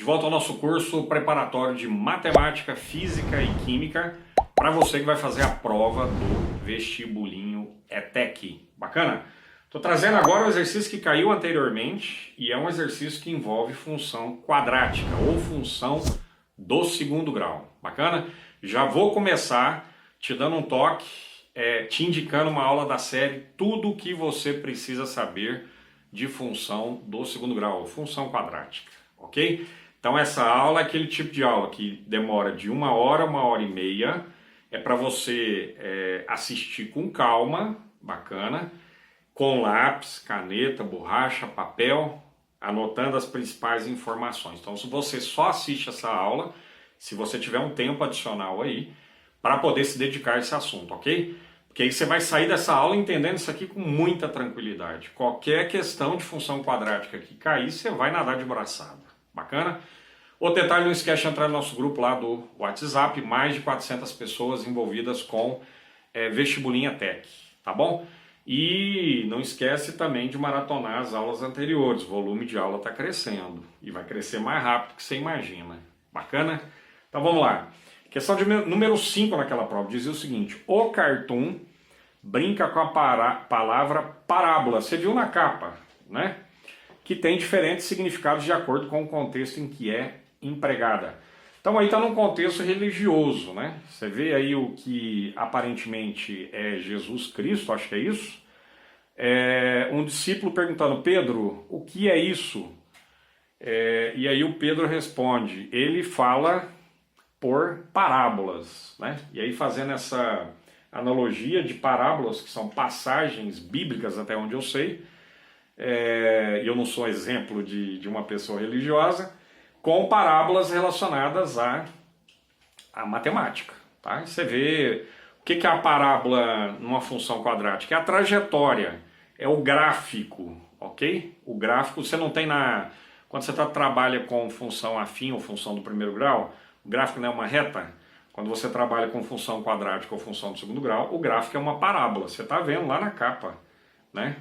De volta ao nosso curso preparatório de Matemática, Física e Química para você que vai fazer a prova do vestibulinho ETEC. Bacana? Estou trazendo agora o exercício que caiu anteriormente e é um exercício que envolve função quadrática ou função do segundo grau. Bacana? Já vou começar te dando um toque, te indicando uma aula da série Tudo o que você precisa saber de função do segundo grau, função quadrática, ok? Então essa aula é aquele tipo de aula que demora de 1 hora, 1 hora e meia, é para você assistir com calma, bacana, com lápis, caneta, borracha, papel, anotando as principais informações. Então se você só assiste essa aula, se você tiver um tempo adicional aí, para poder se dedicar a esse assunto, ok? Porque aí você vai sair dessa aula entendendo isso aqui com muita tranquilidade. Qualquer questão de função quadrática que cair, você vai nadar de braçada. Bacana? Outro detalhe, não esquece de entrar no nosso grupo lá do WhatsApp, mais de 400 pessoas envolvidas com vestibulinho ETEC, tá bom? E não esquece também de maratonar as aulas anteriores, o volume de aula está crescendo e vai crescer mais rápido que você imagina. Bacana? Então vamos lá. Questão de número 5 naquela prova, dizia o seguinte: o cartoon brinca com a palavra parábola. Você viu na capa, né? Que tem diferentes significados de acordo com o contexto em que é empregada. Então aí está num contexto religioso, né? Você vê aí o que aparentemente é Jesus Cristo, acho que é isso. Um discípulo perguntando: Pedro, o que é isso? E aí o Pedro responde, ele fala por parábolas, né? E aí fazendo essa analogia de parábolas, que são passagens bíblicas até onde eu sei, e eu não sou exemplo de uma pessoa religiosa, com parábolas relacionadas à matemática, tá? Você vê o que é a parábola numa função quadrática? É a trajetória, é o gráfico, ok? O gráfico você não tem quando você trabalha com função afim ou função do primeiro grau, o gráfico não é uma reta. Quando você trabalha com função quadrática ou função do segundo grau, o gráfico é uma parábola. Você está vendo lá na capa, né?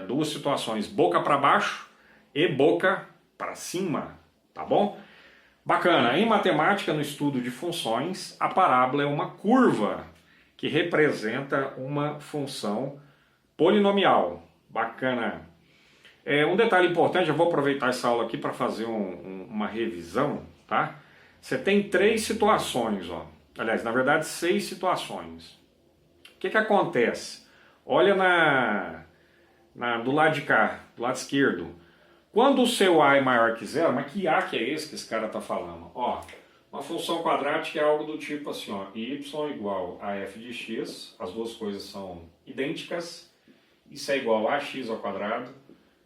Duas situações, boca para baixo e boca para cima, tá bom? Bacana. Em matemática, no estudo de funções, a parábola é uma curva que representa uma função polinomial. Bacana. Um detalhe importante, eu vou aproveitar essa aula aqui para fazer uma revisão, tá? Você tem 3 situações, ó. Aliás, na verdade 6 situações. O que acontece? Olha do lado de cá, do lado esquerdo. Quando o seu A é maior que zero, mas que A que é esse que esse cara está falando? Ó, uma função quadrática é algo do tipo assim, ó, y igual a f de x, as duas coisas são idênticas, isso é igual a x ao quadrado,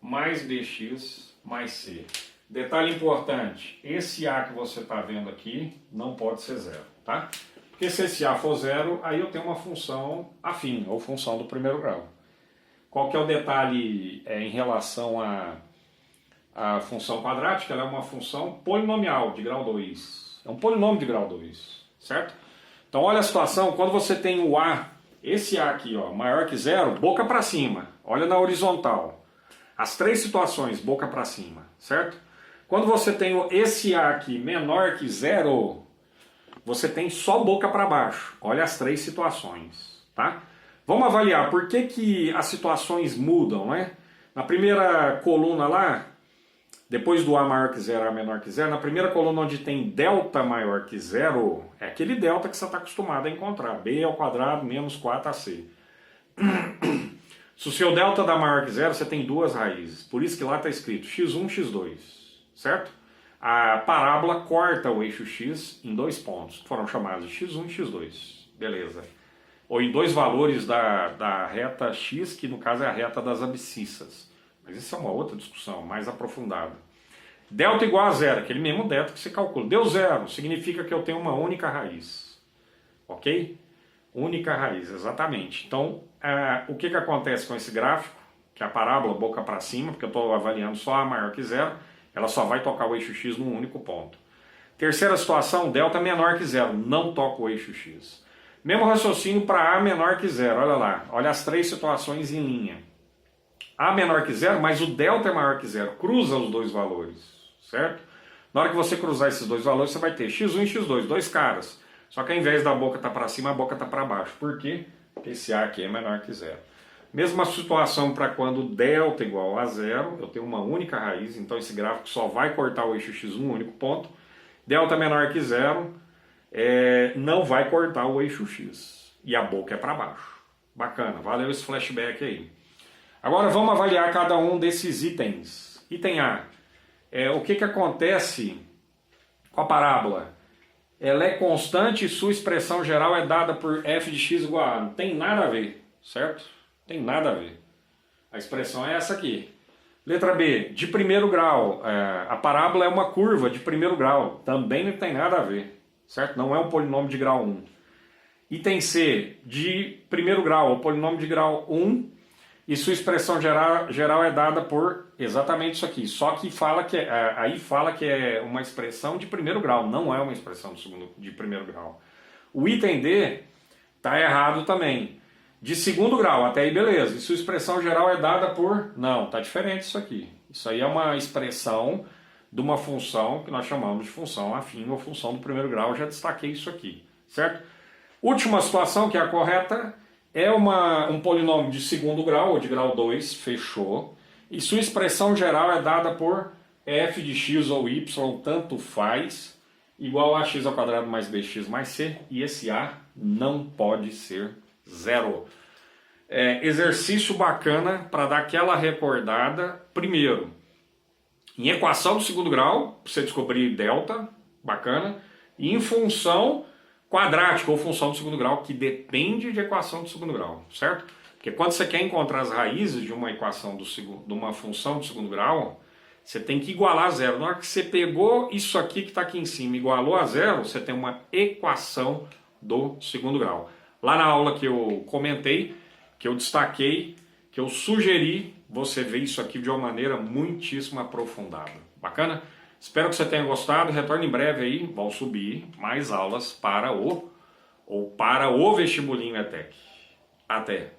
mais bx mais c. Detalhe importante, esse A que você está vendo aqui não pode ser zero, tá? Porque se esse A for zero, aí eu tenho uma função afim, ou função do primeiro grau. Qual que é o detalhe em relação à função quadrática? Ela é uma função polinomial de grau 2. É um polinômio de grau 2, certo? Então olha a situação, quando você tem o A, esse A aqui, ó, maior que zero, boca para cima. Olha na horizontal. As 3 situações, boca para cima, certo? Quando você tem esse A aqui menor que zero, você tem só boca para baixo. Olha as 3 situações, tá? Vamos avaliar por que as situações mudam, né? Na primeira coluna lá, depois do A maior que zero, A menor que zero, na primeira coluna onde tem delta maior que zero, é aquele delta que você está acostumado a encontrar, b ao quadrado menos 4ac. Se o seu delta dá maior que zero, você tem 2 raízes, por isso que lá está escrito x1, x2, certo? A parábola corta o eixo x em 2 pontos, que foram chamados de x1 e x2, beleza. Ou em 2 valores da reta x, que no caso é a reta das abscissas. Mas isso é uma outra discussão, mais aprofundada. Delta igual a zero, aquele mesmo delta que você calcula. Deu zero, significa que eu tenho uma única raiz. Ok? Única raiz, exatamente. Então, o que acontece com esse gráfico? Que a parábola boca para cima, porque eu estou avaliando só A maior que zero, ela só vai tocar o eixo x num único ponto. Terceira situação, delta menor que zero, não toca o eixo x. Mesmo raciocínio para A menor que zero, olha lá, olha as 3 situações em linha. A menor que zero, mas o delta é maior que zero, cruza os 2 valores, certo? Na hora que você cruzar esses dois valores, você vai ter x1 e x2, dois caras. Só que ao invés da boca estar para cima, a boca está para baixo. Por quê? Porque esse A aqui é menor que zero. Mesma situação para quando delta igual a zero, eu tenho uma única raiz, então esse gráfico só vai cortar o eixo x1, um único ponto. Delta menor que zero, não vai cortar o eixo x. E a boca é para baixo. Bacana, valeu esse flashback aí. Agora vamos avaliar cada um desses itens. Item A, o que acontece com a parábola? Ela é constante e sua expressão geral é dada por f de x igual a. Não tem nada a ver, certo? Tem nada a ver. A expressão é essa aqui. Letra B, de primeiro grau. A parábola é uma curva de primeiro grau. Também não tem nada a ver, certo? Não é um polinômio de grau 1. Item C, de primeiro grau, o polinômio de grau 1 e sua expressão geral é dada por exatamente isso aqui. Só que aí fala que é uma expressão de primeiro grau, não é uma expressão de primeiro grau. O item D está errado também. De segundo grau, até aí beleza. E sua expressão geral é dada por... Não, está diferente isso aqui. Isso aí é uma expressão de uma função que nós chamamos de função afim ou função do primeiro grau. Eu já destaquei isso aqui, certo? Última situação, que é a correta, é um polinômio de segundo grau, ou de grau 2, fechou. E sua expressão geral é dada por f de x ou y, tanto faz, igual a x ao quadrado mais bx mais c. E esse a não pode ser zero. Exercício bacana para dar aquela recordada. Primeiro, em equação do segundo grau, para você descobrir delta, bacana. E em função quadrática ou função do segundo grau, que depende de equação do segundo grau, certo? Porque quando você quer encontrar as raízes de uma equação de uma função do segundo grau, você tem que igualar a zero. Na hora que você pegou isso aqui que está aqui em cima, igualou a zero, você tem uma equação do segundo grau. Lá na aula que eu comentei, que eu destaquei, que eu sugeri, você ver isso aqui de uma maneira muitíssimo aprofundada. Bacana? Espero que você tenha gostado. Retorne em breve aí, vão subir mais aulas para o vestibulinho ETEC. Até!